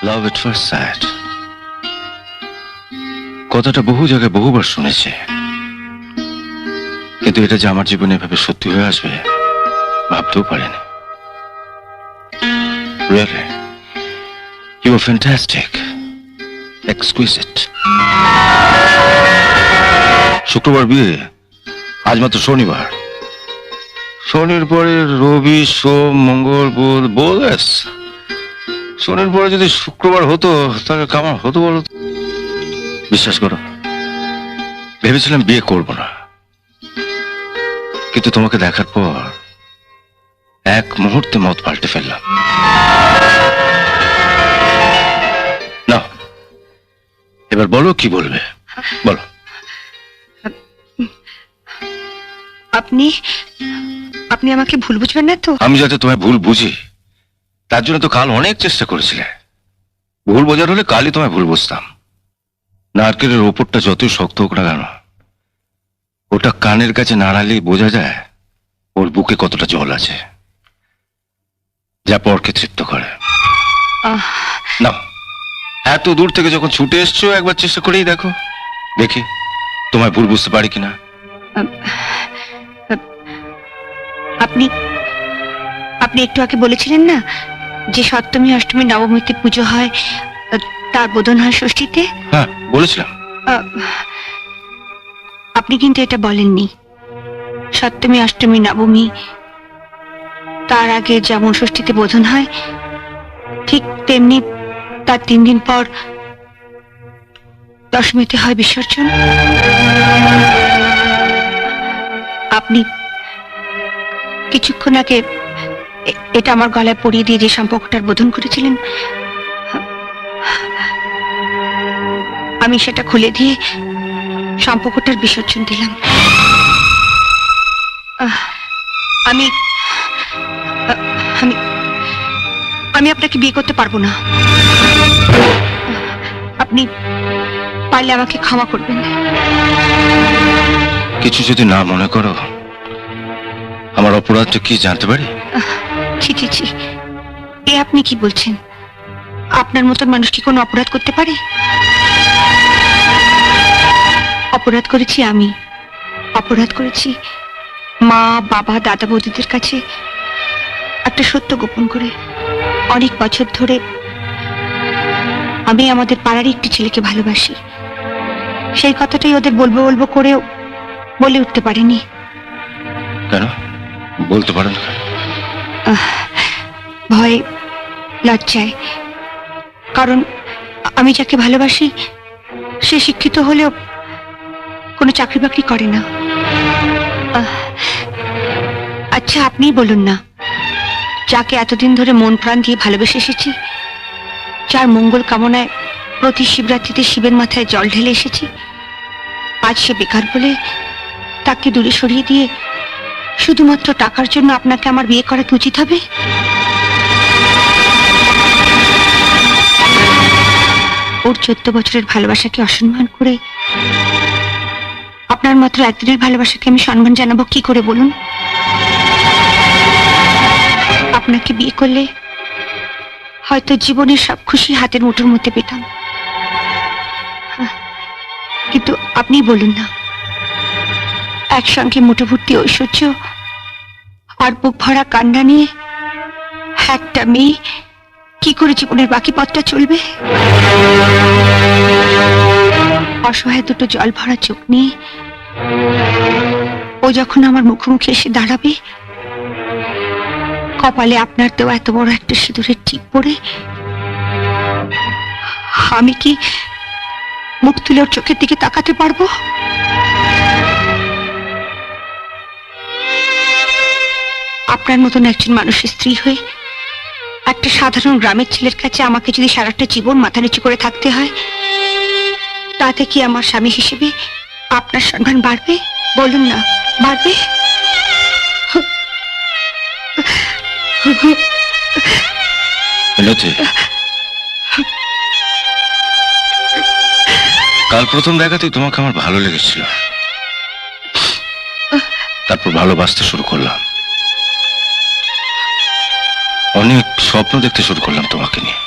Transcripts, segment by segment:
Love at first sight কথাটা বহু জায়গায় বহুবার শুনেছি, কিন্তু এটা যে আমার জীবনে এভাবে সত্যি হয়ে আসবে ভাবতেও পারিনি। Really, you were fantastic, exquisite. শুক্রবার বিয়ে, আজ মাত্র শনিবার। শনির পরে রবি, সোম, মঙ্গল, বুধ, বোধ। শনির পরে যদি শুক্রবার হতো তাহলে কেমন হতো বলো? বিশ্বাস করো, ভেবেছিলাম বিয়ে করব না, কিন্তু তোমাকে দেখার পর এক মুহূর্তে মত পাল্টে ফেললাম। না, এবার বলো কি বলবে, বলো। আপনি আপনি আমাকে ভুল বুঝবেন না তো? আমি যাতে তোমায় ভুল বুঝি তার জন্য তো কাল অনেক চেষ্টা করেছিলে। ভুল বোঝার হলে কালই তোমায় ভুল বুঝতাম। নারকেলের ওপরটা যতই শক্ত হোক না কেন, ওটা কানের কাছে নাড়ালেই বোঝা যায় ওর বুকে কতটা জল আছে, যা পরকে তৃপ্ত করে। না, এত দূর থেকে যখন ছুটে এসছো একবার চেষ্টা করেই দেখো, দেখি তোমায় ভুল বুঝতে পারি কিনা। আপনি আপনি একটু আগে বলেছিলেন না যে সপ্তমী, অষ্টমী, নবমীতে পুজো হয়, তার বোধন হয় ষষ্ঠীতে। হ্যাঁ, বলেছিলাম। আপনি কিন্তু এটা বলেননি সপ্তমী, অষ্টমী, নবমী তার আগে যেমন ষষ্ঠীতে বোধন হয়, ঠিক তেমনি তার 3 দিন পর দশমীতে হয় বিসর্জন। আপনি কিছুক্ষণ আগে এটা আমার গলায় পরিয়ে দিয়ে যে সম্পর্কটার বোধন করেছিলেন, আমি সেটা খুলে দিয়ে সম্পর্কটার বিসর্জন দিলাম। আমি আমি আমি আপনাকে বিয়ে করতে পারবো না। আপনি পারলে আমাকে ক্ষমা করবেন। কিছু যদি না মনে করো, আমার অপরাধটা কি জানতে পারি? ছি ছি ছি, এ আপনি কি বলছেন? আপনার মতন মানুষ কি কোনো অপরাধ করতে পারে? অপরাধ করেছি আমি, অপরাধ করেছি মা, বাবা, দাদা, বৌদিদের কাছে একটা সত্য গোপন করে। অনেক বছর ধরে আমি আমাদের পাড়ারই একটি ছেলেকে ভালোবাসি। সেই কথাটাই ওদের বলবো বলবো করেও বলে উঠতে পারিনি। কেন বলতে পারো না? ভয়, লজ্জায়। কারণ আমি যাকে ভালোবাসি সে শিক্ষিত হলেও কোনো চাকরি বাকরি করে না। আচ্ছা, আপনিই বলুন না, যাকে এতদিন ধরে মন প্রাণ দিয়ে ভালোবেসে এসেছি, যার মঙ্গল কামনায় প্রতি শিবরাত্রিতে শিবের মাথায় জল ঢেলে এসেছি, আজ সে বেকার বলে তাকে দূরে সরিয়ে দিয়ে শুধুমাত্র টাকার জন্য আপনাকে আমার বিয়ে করা কি উচিত হবে? ওর 14 বছরের ভালোবাসাকে অসম্মান করে আপনার মাত্র একদিনের ভালোবাসাকে আমি সম্মান জানাবো কি করে বলুন? আপনাকে বিয়ে করলে হয়তো জীবনের সব খুশি হাতের মুঠোর মধ্যে পেতাম, কিন্তু আপনি বলুন না, একসঙ্গে মুঠো ভর্তি ঐশ্বর্য আর বুক ভরা কান্না নিয়ে একটা মেয়ে কি করে জীবনের বাকি পথটা চলবে? অসহায় দুটো জল ভরা চোখ নিয়ে ও যখন আমার মুখোমুখি এসে দাঁড়াবে, কপালে আপনার দেওয়া এত বড় একটা সিঁদুরের টিপ পড়ে, আমি কি মুখ তুলে ওর চোখের দিকে তাকাতে পারবো? আপনার মতন একজন মানুষের স্ত্রী হয়ে একটা সাধারণ গ্রামের ছেলের কাছে আমাকে যদি সারাটা জীবন মাথা নিচু করে থাকতে হয়, তাতে কি আমার স্বামী হিসেবে আপনার সম্মান বাড়বে? বলুন না, বাড়বে? মিনতি, কাল প্রথম দেখাতেই তোমাকে আমার ভালো লেগেছিল, তারপর ভালোবাসতে শুরু করলাম, অনেক স্বপ্ন দেখতে শুরু করলাম তোমাকে নিয়ে।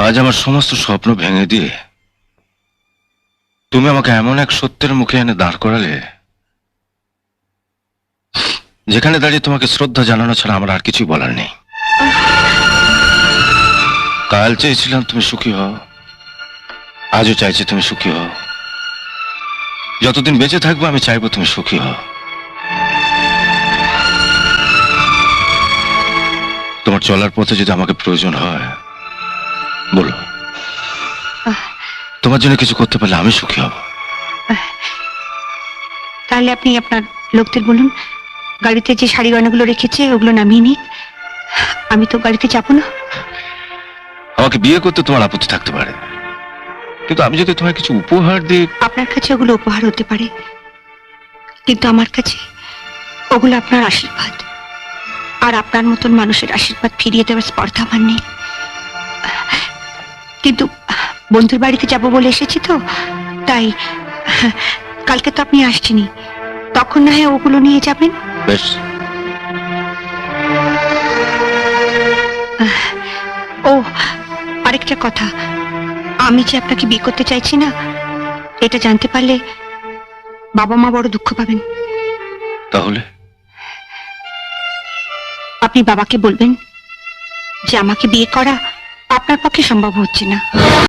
আজ আমার সমস্ত স্বপ্ন ভেঙে দিয়ে তুমি আমাকে এমন এক সত্যের মুখে এনে দাঁড় করালে, যেখানে দাঁড়িয়ে তোমাকে শ্রদ্ধা জানানো ছাড়া আমার আর কিছুই বলার নেই। কাল চেয়েছিলাম তুমি সুখী হও, আজও চাইছি তুমি সুখী হও। যতদিন বেঁচে থাকবো আমি চাইবো তুমি সুখী হও। তোমার চলার পথে যদি আমাকে প্রয়োজন হয় বলো, তোমার জন্য কিছু করতে পারলে আমি সুখী হব। তাহলে আপনি আপনার লোকদের বলুন, গাড়িতে যে শাড়ি গয়নাগুলো রেখেছে ওগুলো নামিয়ে নিক। আমি তো গাড়িতে যাবো না। আমাকে বিয়ে করতে তোমার আপত্তি থাকতে পারে, কিন্তু আমি যদি তোমায় কিছু উপহার দিই। আপনার কাছে ওগুলো উপহার হতে পারে, কিন্তু আমার কাছে ওগুলো আপনার আশীর্বাদ। আর আপনার মতন মানুষের আশীর্বাদ ফিরিয়ে দেওয়ার স্পর্ধা আমার নেই। কিন্তু বন্ধুর বাড়িতে যাব বলে এসেছি তো, তাই কালকে তো আপনি আসছেনই, তখন না হয় ওগুলো নিয়ে যাবেন। বেশ, ও আরেকটা কথা, আমি যে আপনাকে বিয়ে করতে চাইছি না এটা জানতে পারলে বাবা মা বড় দুঃখ পাবেন। তাহলে আপনি বাবাকে বলবেন যে আমাকে বিয়ে করা আপনার পক্ষে সম্ভব হচ্ছে না।